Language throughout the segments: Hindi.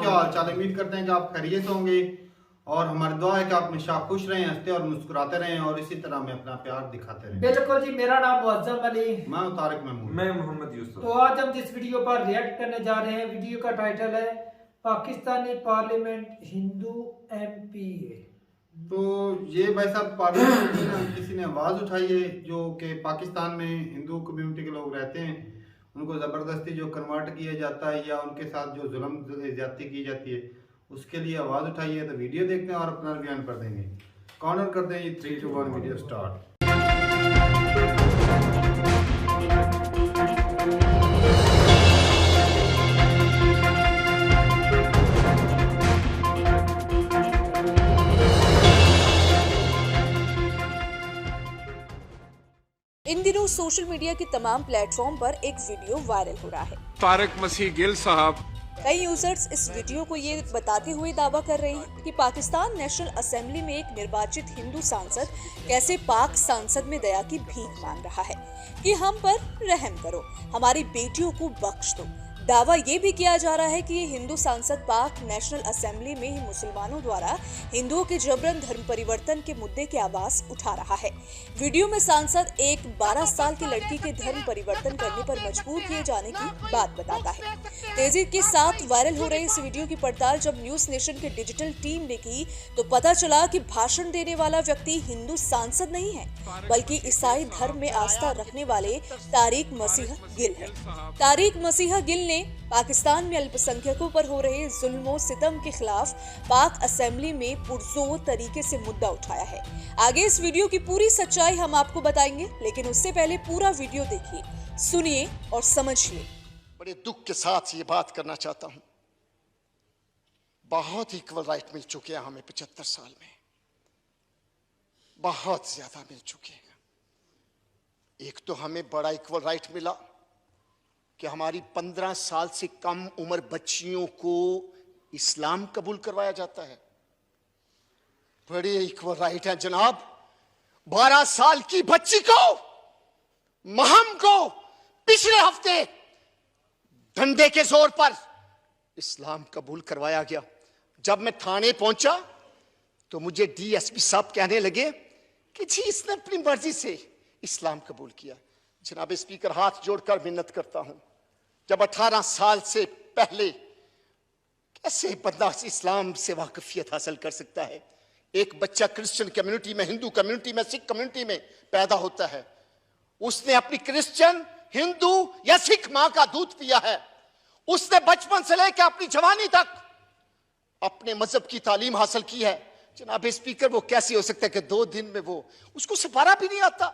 क्या हाल चाल, उम्मीद करते हैं कि आप खैरियत से होंगे और हमारी दुआ है कि आप हमेशा खुश रहें, हंसते और मुस्कुराते रहें और इसी तरह हमें अपना प्यार दिखाते रहें। बिल्कुल जी, मेरा नाम मुअज्जम अली, मैं तारिक महमूद, मैं मोहम्मद यूसुफ। तो आज हम जिस वीडियो पर रिएक्ट करने जा रहे हैं, वीडियो का टाइटल है पाकिस्तानी पार्लियामेंट हिंदू एमपीए। तो ये भाई साहब पार्लियामेंट में किसी ने आवाज़ उठाई है जो कि पाकिस्तान में हिंदू कम्युनिटी के लोग रहते हैं, उनको ज़बरदस्ती जो कन्वर्ट किया जाता है या उनके साथ जो जुल्म ज्यादती की जाती है उसके लिए आवाज़ उठाई है। तो वीडियो देखते हैं और अपना बयान कर देंगे। कॉर्नर करते हैं, ये 3, 2, 1 वीडियो स्टार्ट। इन दिनों सोशल मीडिया के तमाम प्लेटफॉर्म पर एक वीडियो वायरल हो रहा है। तारिक मसीह गिल साहब, कई यूजर्स इस वीडियो को ये बताते हुए दावा कर रहे हैं कि पाकिस्तान नेशनल असेंबली में एक निर्वाचित हिंदू सांसद कैसे पाक सांसद में दया की भीख मांग रहा है कि हम पर रहम करो, हमारी बेटियों को बख्श दो। दावा ये भी किया जा रहा है कि ये हिंदू सांसद पाक नेशनल असेंबली में ही मुसलमानों द्वारा हिंदुओं के जबरन धर्म परिवर्तन के मुद्दे की आवाज उठा रहा है। वीडियो में सांसद एक 12 साल की लड़की के धर्म परिवर्तन करने पर मजबूर किए जाने की बात बताता है। तेजी के साथ वायरल हो रहे इस वीडियो की पड़ताल जब न्यूज नेशन के डिजिटल टीम ने की तो पता चला कि भाषण देने वाला व्यक्ति हिंदू सांसद नहीं है बल्कि ईसाई धर्म में आस्था रखने वाले तारिक मसीह गिल है। तारिक मसीह गिल ने पाकिस्तान में अल्पसंख्यकों पर हो रहे जुल्मों सितम के खिलाफ पाक असेंबली में पुरजोर तरीके से मुद्दा उठाया है। आगे इस वीडियो की पूरी सच्चाई हम आपको बताएंगे, लेकिन उससे पहले पूरा वीडियो देखिए, सुनिए और समझिए। बड़े दुख के साथ ये बात करना चाहता हूं, बहुत इक्वल राइट मिल चुके हैं हमें 75 साल में, बहुत ज्यादा मिल चुके हैं। एक तो हमें बड़ा इक्वल राइट मिला कि हमारी 15 साल से कम उम्र बच्चियों को इस्लाम कबूल करवाया जाता है। बड़े इक्वल राइट है जनाब। 12 साल की बच्ची को, महम को पिछले हफ्ते डंडे के जोर पर इस्लाम कबूल करवाया गया। जब मैं थाने पहुंचा तो मुझे डीएसपी साहब कहने लगे कि जी इसने अपनी मर्जी से इस्लाम कबूल किया। जनाब स्पीकर, हाथ जोड़कर मिन्नत करता हूं, जब 18 साल से पहले कैसे बंदा इस्लाम से वाकफियत हासिल कर सकता है? एक बच्चा क्रिश्चियन कम्युनिटी में, हिंदू कम्युनिटी में, सिख कम्युनिटी में पैदा होता है, उसने अपनी क्रिश्चियन, हिंदू या सिख मां का दूध पिया है, उसने बचपन से लेकर अपनी जवानी तक अपने मजहब की तालीम हासिल की है। जनाब स्पीकर, वो कैसे हो सकता है कि 2 दिन में उसको सिपारा भी नहीं आता,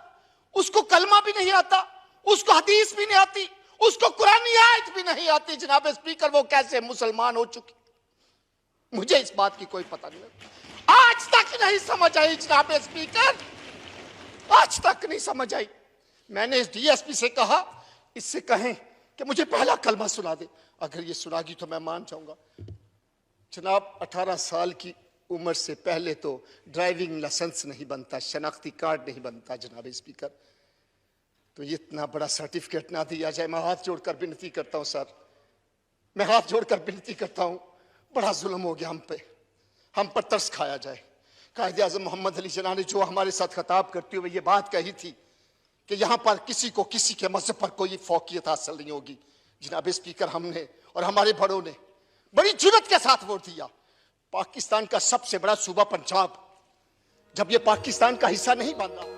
उसको कलमा भी नहीं आता, उसको हदीस भी नहीं आती, उसको कुरानी आयत भी नहीं आती। जनाब स्पीकर, वो कैसे मुसलमान हो चुकी? मुझे इस बात की कोई पता नहीं, आज तक नहीं समझ आई। जनाब स्पीकर, आज तक नहीं समझ आई। मैंने इस डीएसपी से कहा, इससे कहें कि मुझे पहला कलमा सुना दे। अगर ये सुनागी तो मैं मान जाऊंगा। जनाब 18 साल की उम्र से पहले तो ड्राइविंग लाइसेंस नहीं बनता, शनाख्ती कार्ड नहीं बनता। जनाब स्पीकर, तो इतना बड़ा सर्टिफिकेट ना दिया जाए। मैं हाथ जोड़कर विनती करता हूं सर, मैं हाथ जोड़कर विनती करता हूं, बड़ा जुल्म हो गया हम पर तरस खाया जाए। कायदे आज़म मोहम्मद अली जिन्ना ने जो हमारे साथ खिताब करते हुए ये बात कही थी कि यहां पर किसी को किसी के मजहब पर कोई फौकियत हासिल नहीं होगी। जनाब स्पीकर, हमने और हमारे बड़ों ने बड़ी जुर्रत के साथ वोट दिया। पाकिस्तान का सबसे बड़ा सूबा पंजाब जब ये पाकिस्तान का हिस्सा नहीं बन रहा।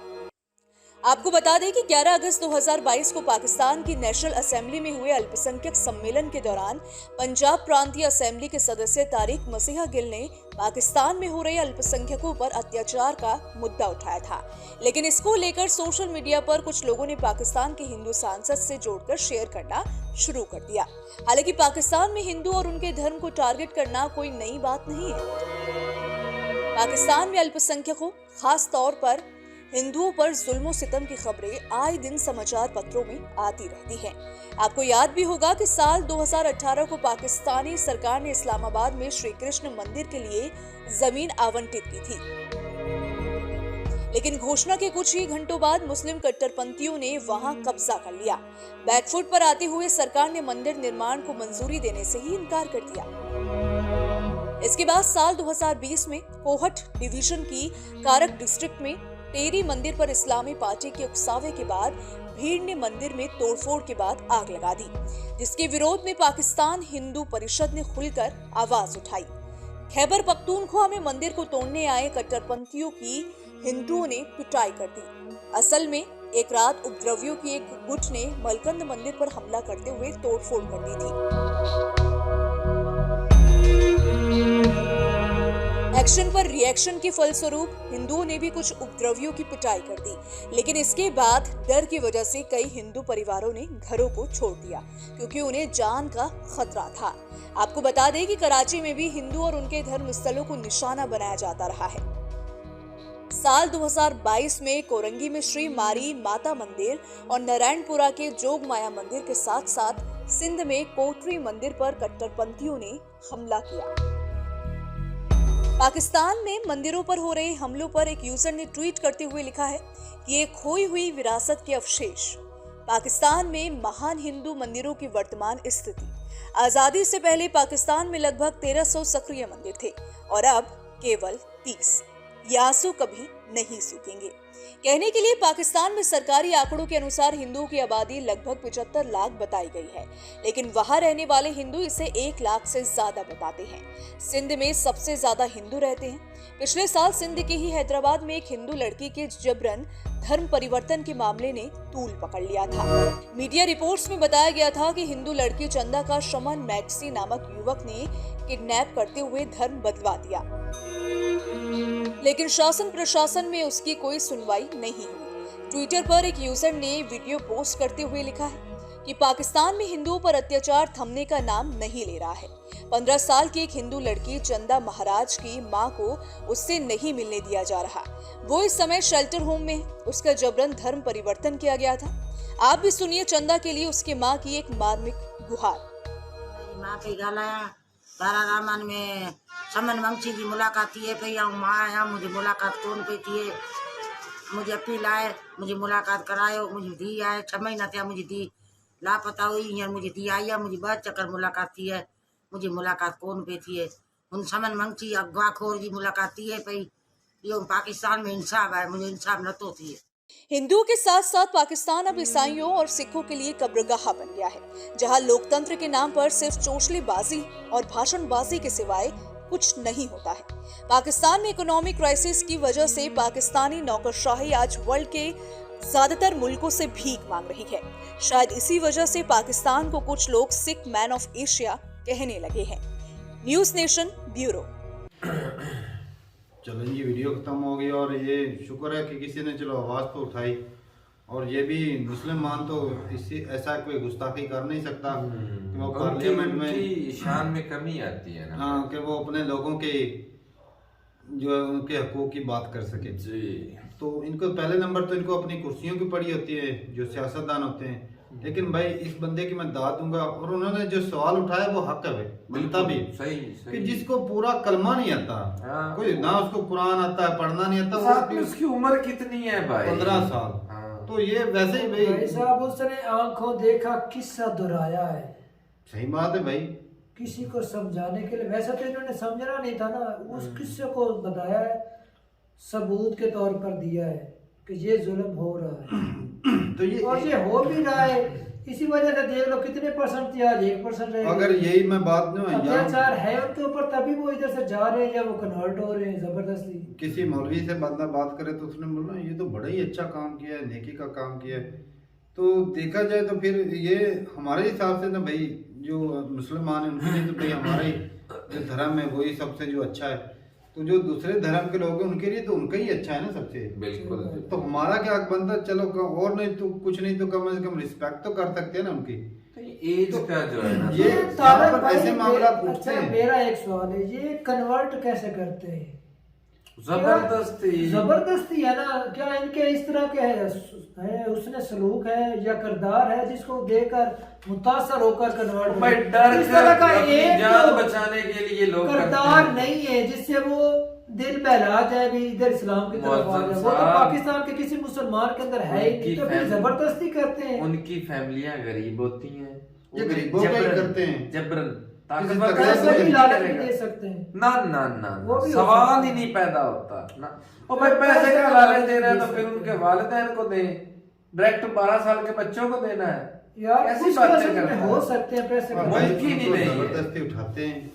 आपको बता दें कि 11 अगस्त 2022 को पाकिस्तान की नेशनल असेंबली में हुए अल्पसंख्यक सम्मेलन के दौरान पंजाब प्रांतीय असेंबली के सदस्य तारिक मसीह गिल ने पाकिस्तान में हो रहे अल्पसंख्यकों पर अत्याचार का मुद्दा उठाया था, लेकिन इसको लेकर सोशल मीडिया पर कुछ लोगों ने पाकिस्तान के हिंदू सांसद से जोड़कर शेयर करना शुरू कर दिया। हालांकि पाकिस्तान में हिंदू और उनके धर्म को टारगेट करना कोई नई बात नहीं है। पाकिस्तान में अल्पसंख्यकों, खास तौर पर हिंदुओं पर जुल्म सितम की खबरें आए दिन समाचार पत्रों में आती रहती हैं। आपको याद भी होगा कि साल 2018 को पाकिस्तानी सरकार ने इस्लामाबाद में श्री कृष्ण मंदिर के लिए जमीन आवंटित की थी, लेकिन घोषणा के कुछ ही घंटों बाद मुस्लिम कट्टरपंथियों ने वहां कब्जा कर लिया। बैकफुट पर आते हुए सरकार ने मंदिर निर्माण को मंजूरी देने से ही इनकार कर दिया। इसके बाद साल 2020 में कोहट डिवीजन की कारक डिस्ट्रिक्ट में टेरी मंदिर पर इस्लामी पार्टी के उकसावे के बाद भीड़ ने मंदिर में तोड़फोड़ के बाद आग लगा दी, जिसके विरोध में पाकिस्तान हिंदू परिषद ने खुलकर आवाज उठाई। खैबर पख्तूनख्वा में मंदिर को तोड़ने आए कट्टरपंथियों की हिंदुओं ने पिटाई कर दी। असल में एक रात उपद्रवियों की एक गुट ने मलकंद मंदिर पर हमला करते हुए तोड़फोड़ कर दी थी। एक्शन पर रिएक्शन के फलस्वरूप हिंदुओं ने भी कुछ उपद्रवियों की पिटाई कर दी, लेकिन इसके बाद डर की वजह से कई हिंदू परिवारों ने घरों को छोड़ दिया क्योंकि उन्हें जान का खतरा था। आपको बता दें कि कराची में भी हिंदू और उनके धर्म स्थलों को निशाना बनाया जाता रहा है। साल 2022 में कोरंगी में श्री मारी माता मंदिर और नारायणपुरा के जोग माया मंदिर के साथ साथ सिंध में कोटरी मंदिर पर कट्टरपंथियों ने हमला किया। पाकिस्तान में मंदिरों पर हो रहे हमलों पर एक यूजर ने ट्वीट करते हुए लिखा है कि ये खोई हुई विरासत के अवशेष। पाकिस्तान में महान हिंदू मंदिरों की वर्तमान स्थिति। आजादी से पहले पाकिस्तान में लगभग 1300 सक्रिय मंदिर थे और अब केवल 30। ये आंसू कभी नहीं सूखेंगे। कहने के लिए पाकिस्तान में सरकारी आंकड़ों के अनुसार हिंदुओं की आबादी लगभग 75 लाख बताई गई है, लेकिन वहां रहने वाले हिंदू इसे 1 लाख से ज्यादा बताते हैं। सिंध में सबसे ज्यादा हिंदू रहते हैं। पिछले साल सिंध के ही हैदराबाद में एक हिंदू लड़की के जबरन धर्म परिवर्तन के मामले ने तूल पकड़ लिया था। मीडिया रिपोर्ट्स में बताया गया था कि हिंदू लड़की चंदा का शमन मैक्सी नामक युवक ने किडनैप करते हुए धर्म बदलवा दिया, लेकिन शासन प्रशासन में उसकी कोई सुनवाई नहीं हुई। ट्विटर पर एक यूजर ने वीडियो पोस्ट करते हुए लिखा है कि पाकिस्तान में हिंदुओं पर अत्याचार थमने का नाम नहीं ले रहा है। 15 साल की एक हिंदू लड़की चंदा महाराज की मां को उससे नहीं मिलने दिया जा रहा। वो इस समय शेल्टर होम में, उसका जबरन धर्म परिवर्तन किया गया था। आप भी सुनिए चंदा के लिए उसकी मां की एक मार्मिक गुहार। तारा रामन में समन वंशी की मुलाकात थी पई ऐं मां आहियां, मुझे मुलाकात कोन पई थिए। मुझे अपील आहे, मुझे मुलाकात करायो। मुझी धी आहे, 6 महीना थिया मुझी धी लापता हुई। हींअर मुझी धी आई आहे, मुझी 2 चक्कर मुलाकात थी है, मुझी मुलाकात कोन पई थिए। हुन समन वंशी अगवाखोर जी मुलाकात थिए पई। इहो पाकिस्तान में इंसाफ़ आहे, मुझे इंसाफ़ नथो थिए। हिंदुओं के साथ साथ पाकिस्तान अब ईसाइयों और सिखों के लिए कब्रगाह बन गया है, जहां लोकतंत्र के नाम पर सिर्फ चोचलेबाजी और भाषणबाजी के सिवाय कुछ नहीं होता है। पाकिस्तान में इकोनॉमिक क्राइसिस की वजह से पाकिस्तानी नौकरशाही आज वर्ल्ड के ज्यादातर मुल्कों से भीख मांग रही है। शायद इसी वजह से पाकिस्तान को कुछ लोग सिख मैन ऑफ एशिया कहने लगे हैं। News nation bureau. चलो जी, वीडियो खत्म हो गई और ये शुक्र है कि किसी ने चलो आवाज़ तो उठाई। और ये भी मुसलमान तो इससे ऐसा कोई गुस्ताखी कर नहीं सकता कि वो पार्लियामेंट में शान में कमी आती है ना। हाँ, कि वो अपने लोगों के जो उनके हकूक की बात कर सके जी। तो इनको पहले नंबर तो इनको अपनी कुर्सियों की पड़ी होती है जो सियासतदान होते हैं। लेकिन भाई इस बंदे की मैं दाद दूंगा और उन्होंने जो सवाल उठाया वो हक है भाई, बनता भी सही कि जिसको पूरा कलमा नहीं आता, कोई ना उसको कुरान आता है, पढ़ना नहीं आता, साथ में उसकी उम्र कितनी है भाई? 15 साल। तो ये वैसे ही भाई साहब उसने आंखों देखा किस्सा दोहराया है। सही बात है भाई, किसी को समझाने के लिए, वैसे तो इन्होंने समझना नहीं था ना, उस किस्से को बताया है, सबूत के तौर पर दिया है कि ये जुल्म हो रहा है। तो ये और ये हो भी रहा है। इसी वजह से देख लो कितने परसेंट थे, आज 1% रहे। अगर यही मैं बात न अत्याचार है उनके ऊपर, तभी वो इधर से जा रहे हैं या वो कन्वर्ट हो रहे हैं जबरदस्ती। किसी मौलवी से बंदा बात करे तो उसने बोला ये तो बड़ा ही अच्छा काम किया है, नेकी का काम किया है। तो देखा जाए तो फिर ये हमारे हिसाब से ना भाई जो मुसलमान है उनके लिए तो भाई हमारा ही जो धर्म है वही सबसे जो अच्छा है। तो जो दूसरे धर्म के लोग हैं उनके लिए तो उनका ही अच्छा है ना सबसे। बिल्कुल। तो हमारा क्या हक बनता, चलो और नहीं तो कुछ नहीं तो कम से कम रिस्पेक्ट तो कर सकते हैं ना उनकी। एज का जो है ना, ये ऐसे मामला पूछते हैं। मेरा एक सवाल है, ये कन्वर्ट कैसे करते हैं? जबरदस्ती है ना? क्या इनके इस तरह के है उसने सलूक है या किरदार है जिसको देखकर मुतासर होकर कन्वर्ट डर इस तरह का एक जान बचाने के लिए लोग किरदार नहीं है जिससे वो दिल बहला जाए भी इधर इस्लाम की तरफ आ जाए। वो तो पाकिस्तान के किसी मुसलमान के अंदर है ही, तो फिर जबरदस्ती करते हैं। उनकी फैमिलियां गरीब होती हैं, ये गरीबों का ही करते हैं जबरन। ताकतवर किसी पैसे कैसे भी नहीं लालच भी करेगा? दे सकते हैं। ना ना ना वो भी हो सवाल सकता ही है। नहीं पैदा होता ना। और भाई पैसे का लालच दे रहे हैं तो फिर उनके वालिदैन को दें, डायरेक्ट 12 साल के बच्चों को देना है। यार ऐसी कुछ बातें कैसे करता है। हो सकते हैं पैसे का। भाई, मुमकिन ही उनको नहीं है। जबरदस्ती उठाते हैं,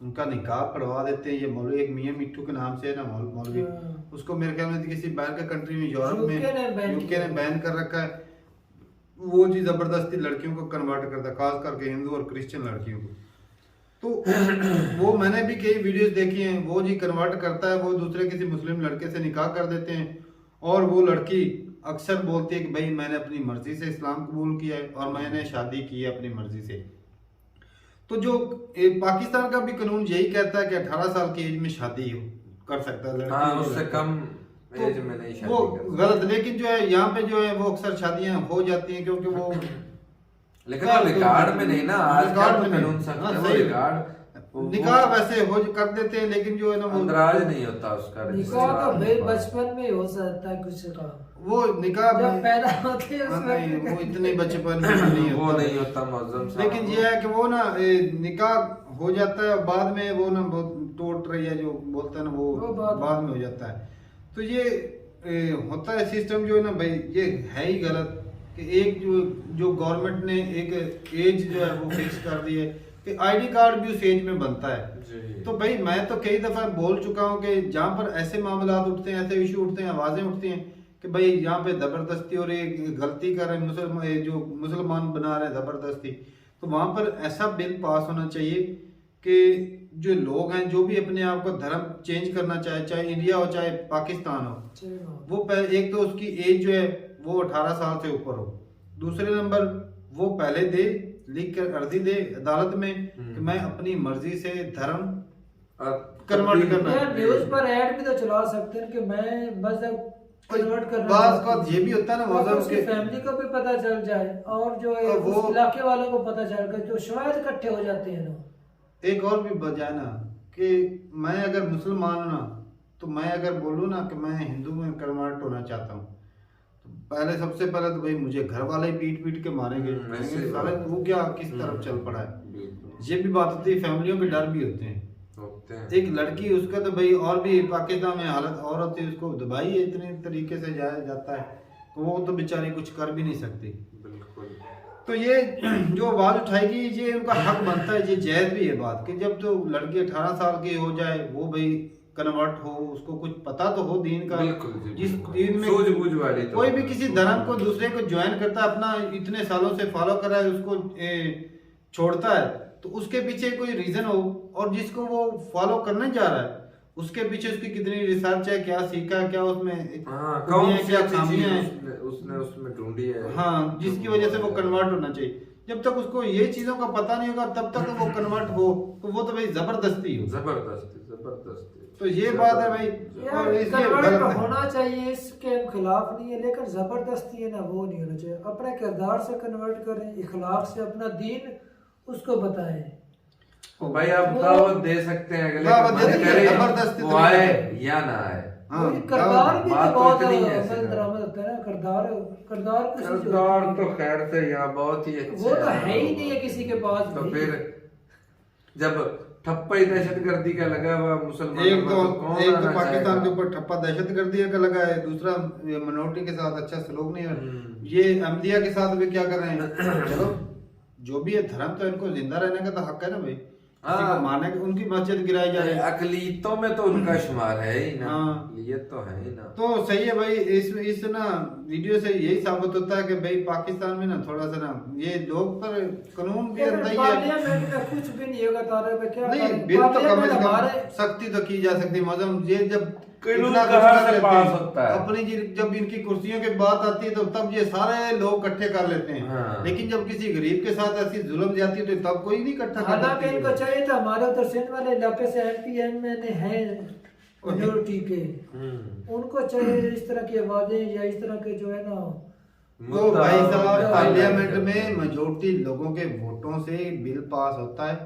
उनका निकाह पढ़वा देते हैं। ये मौलवी एक मियां मिट्टू के नाम से है ना मौलवी, हाँ। उसको मेरे ख्याल में किसी बाहर के कंट्री में, यूरोप में, यूके ने बैन कर रखा है। वो जी जबरदस्ती लड़कियों को कन्वर्ट करता है, खास करके हिंदू और क्रिश्चियन लड़कियों को। तो वो मैंने भी कई वीडियोस देखी हैं, वो जी कन्वर्ट करता है, वो दूसरे किसी मुस्लिम लड़के से निकाह कर देते हैं और वो लड़की अक्सर बोलती है कि भाई मैंने अपनी मर्जी से इस्लाम कबूल किया है और मैंने शादी की है अपनी मर्जी से। तो जो पाकिस्तान का भी कानून यही कहता है कि 18 साल की एज में शादी कर सकता है लड़की। हाँ, उससे कम तो एज में नहीं शादी वो कर गलत, लेकिन जो है यहाँ पे जो है वो अक्सर शादियां हो जाती हैं क्योंकि वो लेकिन वो रिकॉर्ड में नहीं ना, आज का रिकॉर्ड तो में नहीं। कानून सख्त हाँ, है, वो सही। रिकॉर्ड निकाह वैसे हो कर देते हैं, लेकिन जो है ना वो अंदराज नहीं होता उसका निकाह तो भाई रजिस्ट्रेशन। बचपन में ही हो सकता है कुछ का। वो निकाह जब में पैदा होते हैं हाँ, उसमें नहीं, वो इतने बचपन में नहीं वो होता। नहीं होता मुअज्जम साहब। लेकिन ये है कि वो ना निकाह हो जाता है बाद में, वो ना बहुत टोट रही है जो बोलते हैं ना, वो वो बाद में हो जाता है। तो ये होता है सिस्टम जो है ना भाई, ये है ही गलत कि एक जो गवर्नमेंट ने एक एज जो है वो फिक्स कर दी है कि आईडी कार्ड भी उस एज में बनता है। जी। तो भाई मैं तो कई दफा बोल चुका हूँ कि जहाँ पर ऐसे मामला उठते हैं, ऐसे इशू उठते हैं, आवाजें उठती हैं कि भाई यहाँ पे जबरदस्ती और एक गलती कर रहे हैं मुसलमान, जो मुसलमान बना रहे हैं जबरदस्ती, तो वहां पर ऐसा बिल पास होना चाहिए कि जो लोग हैं जो भी अपने आप को धर्म चेंज करना चाहे, चाहे इंडिया हो चाहे पाकिस्तान हो, वो एक तो उसकी एज जो है वो 18 साल से ऊपर हो। दूसरे नंबर वो पहले दे, लिख कर अर्जी दे अदालत में कि मैं अपनी मर्जी से धर्म कन्वर्ट करना यार है। न्यूज पर ऐड भी तो चला सकते हैं कि मैं मजहब कन्वर्ट करना बात चाहता हूं। का ये भी होता है ना, और मजहब उसकी के फैमिली को भी पता चल जाए और जो है और वो- उस इलाके वालों को पता चल गया, जो शायद इकट्ठे हो जाते हैं ना। एक और भी वजह है ना कि मैं अगर मुसलमान हूं ना, तो मैं अगर बोलूँ ना कि मैं हिंदू में कन्वर्ट होना चाहता हूँ, तो पहले सबसे पहले तो भाई मुझे घर वाले ही पीट पीट के मारेंगे, कहेंगे साले तू क्या किस तरफ चल पड़ा है। बिल्कुल ये भी बात होती है, फैमिलियों के डर भी होते हैं। होते हैं। एक लड़की उसका तो भाई और भी पाकिस्तान में हालत और होती है, उसको दबाई इतने तरीके से जाया जाता है तो वो तो बेचारी कुछ कर भी नहीं सकती। बिल्कुल। तो ये जो आवाज उठाएगी ये उनका हक बनता है, ये जायज भी है बात कि जब तो लड़की 18 साल की हो जाए, वो भाई कन्वर्ट हो, उसको कुछ पता तो हो दीन का। बिल्कुल जी, जिस बिल्कुल। दीन में सूझबूझ वाली तो कोई भी किसी धर्म को दूसरे को ज्वाइन करता है, अपना इतने सालों से फॉलो कर रहा है, उसको छोड़ता है, तो उसके पीछे कोई रीजन हो, और जिसको वो फॉलो करने जा रहा है उसके पीछे उसकी कितनी रिसर्च है, क्या सीखा है, क्या उसमें हाँ, खूबियां कौन हैं, सी क्या अच्छी खामियां चीज हैं, उसने उसमें ढूंढी है। हाँ, जिसकी वजह से वो कन्वर्ट होना चाहिए। जब तक उसको ये चीजों का पता नहीं होगा तब तक वो कन्वर्ट हो तो वो तो भाई जबरदस्ती हो। जबरदस्ती जबरदस्ती। तो ये बात है भाई, यार और इसलिए कन्वर्ट गलत है। होना चाहिए, इसके हम खिलाफ नहीं है, लेकिन जबरदस्ती है ना वो नहीं होना चाहिए। अपने किरदार से कन्वर्ट करें, इखलाक से अपना दीन उसको बताएं। तो भाई आप दावत दे सकते हैं, अगले दावत का दे मन सकते हैं, करे जबरदस्ती वो तो आए नहीं। या ना आए। हाँ, वही किरदार भी बात तो तो बहुत इतनी है अमल ऐसे दरामद होता है ना। किरदार किरदार किसी जो- किरदार तो खैर से यहाँ बहुत ही अच्छा वो तो है ही नहीं है किसी के पास तो भी। फिर जब ठप्पा ही दहशतगर्दी का लगा हुआ मुसलमान एक तो पाकिस्तान के ऊपर ठप्पा दहशतगर्दी का लगा है, दूसरा मिनोरिटी के साथ अच्छा सलूक नहीं है। ये अहमदिया के साथ भी क्या कर रहे हैं, चलो जो भी है धर्म तो इनको जिंदा रहने का तो हक है ना भाई, किसी को मारने का, उनकी मस्जिद गिराई जा रही है, अकलीतों में तो उनका शुमार है ही ना। हाँ। अकलीत तो है ही ना। तो सही है भाई। इस ना वीडियो से यही साबित होता है कि भाई पाकिस्तान में ना थोड़ा सा ना ये लोग पर कानून भी अंदर ही है। पार्लियामेंट में कुछ भी नहीं होगा तारे पे, क्या नहीं, करें? बिल तो कम पार्लियामेंट से कम हमारे सख्ती तो की जा सकती मौजूद, ये जब कानून इतना कुछ कहाँ कर से लेते पास हैं, होता है? अपनी जब इनकी कुर्सियों की बात आती है तो तब ये सारे लोग इकट्ठे कर लेते हैं। हाँ। लेकिन जब किसी गरीब के साथ ऐसी जुल्म जाती है तो तब कोई नहीं इकट्ठा कर हालांकि लेते इनको हैं। चाहिए था, हमारे उधर सिंध वाले इलाके से एमपीएम में हैं माइनॉरिटी के, उनको चाहिए इस तरह की आवाजें या इस तरह के जो है ना। तो भाई साहब मुद्दा- पार्लियामेंट में मेजोरिटी लोगों के वोटों से बिल पास होता है,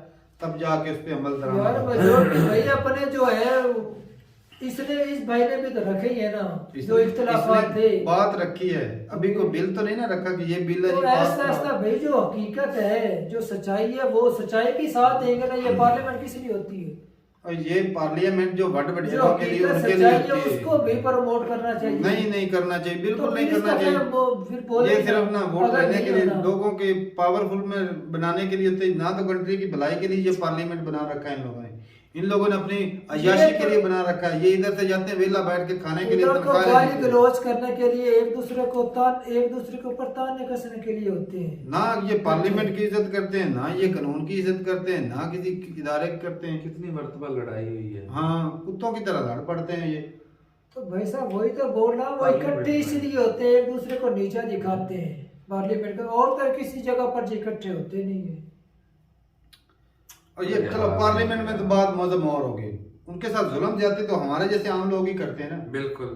तब जाके उस पे अमल यार दरामद होता है। मेजोरिटी भाई अपने जो है इसने इस भाई ने भी तो रखे ही है ना, जो इसने इख्तिलाफात थे बात रखी है, अभी कोई बिल तो नहीं ना रखा कि ये बिल है तो जी पास ऐसा ऐसा करो। भाई जो हकीकत है, जो सच्चाई है, वो सच्चाई के साथ देंगे ना। ये पार्लियामेंट किस लिए होती है? और ये पार्लियामेंट जो बड़ जो बड़ेरों के लिए हकीकत उनके सच्चाई लिए है होती है। उसको भी प्रमोट करना चाहिए। नहीं करना चाहिए, बिल्कुल तो नहीं फिर करना इसका चाहिए। क्या वो फिर बोले ये ना, सिर्फ ना वोट अगर लेने नहीं के लिए, होना। लोगों के पावरफुल में बनाने के लिए होते हैं, ना तो कंट्री की भलाई के लिए ये पार्लियामेंट बना रखा है इन लोगों ने। इन लोगों ने अपनी अय्याशी के लिए बना रखा है। ये इधर से जाते हैं वेला बैठ के खाने के लिए, उधर को तनख्वाह गाली लेने के लिए। गलौज करने के लिए, एक दूसरे के ऊपर ताने कसने के लिए होते हैं। ना ये पार्लियामेंट की इज्जत करते हैं, ना ये कानून की इज्जत करते हैं, ना किसी इदारे की करते हैं। कितनी मर्तबा लड़ाई हुई है। हाँ, कुत्तों की तरह लड़ पड़ते हैं ये। तो भाई साहब वही तो बोल रहा हूँ, वो इकट्ठे इसलिए होते हैं, एक दूसरे को नीचा दिखाते हैं पार्लियामेंट का, और तो किसी जगह पर इकट्ठे होते नहीं है। और ये चलो पार्लियामेंट में तो बात मौजम और होगी, उनके साथ जुल्म जाते तो हमारे जैसे आम लोग ही करते हैं ना। बिल्कुल,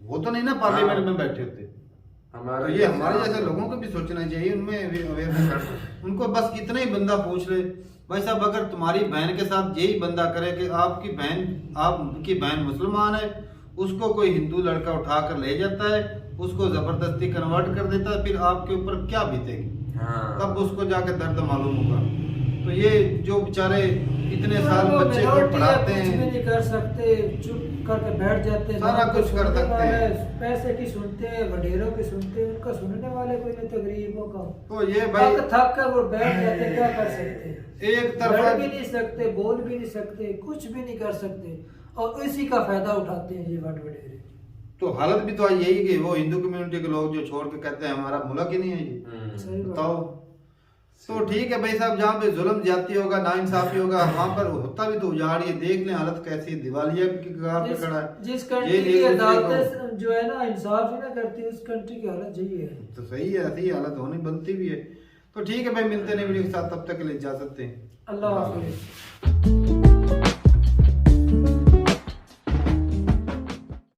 वो तो नहीं ना पार्लियामेंट में बैठे होते। हमारे तो ये हमारे जैसे लोगों को भी सोचना चाहिए, उनमें अवेयरनेस। उनको बस इतना ही बंदा पूछ ले, भाई साहब अगर तुम्हारी बहन के साथ यही बंदा करे कि आपकी बहन मुसलमान है, उसको कोई हिंदू लड़का उठा कर ले जाता है, उसको जबरदस्ती कन्वर्ट कर देता है, फिर आपके ऊपर क्या बीतेगी? हाँ। तब उसको जाके दर्द मालूम होगा। तो ये जो बेचारे इतने साल वो बच्चे को minority है, पढ़ाते कुछ भी हैं, नहीं कर सकते, चुप करके बैठ जाते हैं। सारा कुछ कर सुनने सकते हैं। वाले पैसे की सुनते हैं, वडेरों की सुनते हैं, उनका सुनने वाले कोई नहीं, तो गरीबों का तो ये भाई थक कर वो बैठ जाते हैं, क्या कर सकते हैं? एक लड़ तरफा भी नहीं सकते, बोल भी नहीं सकते, कुछ भी नहीं कर सकते, और इसी का फायदा उठाते हैं ये वडेरे। तो हालत भी तो यही कि वो हिंदू कम्युनिटी के लोग जो छोड़ के कहते हैं हमारा मुल्क ही नहीं है ये। सही बात। बताओ। तो ठीक है भाई साहब, जहाँ पे जुल्म ज्यादती होगा, नाइंसाफी होगा, वहाँ पर होता भी तो उजाड़। ये देख लें हालत कैसी, दिवालिया की कगार पे खड़ा है। जिस ये कंट्री की एक दूसरे अदालतें जो है ना इंसाफ ही ना करती, उस कंट्री की हालत यही है। तो सही है, ऐसी हालत होनी बनती भी है। तो ठीक है भाई, मिलते नहीं वीडियो के साथ, तब तक के लिए इजाजत दें। अल्लाह हाफिज़।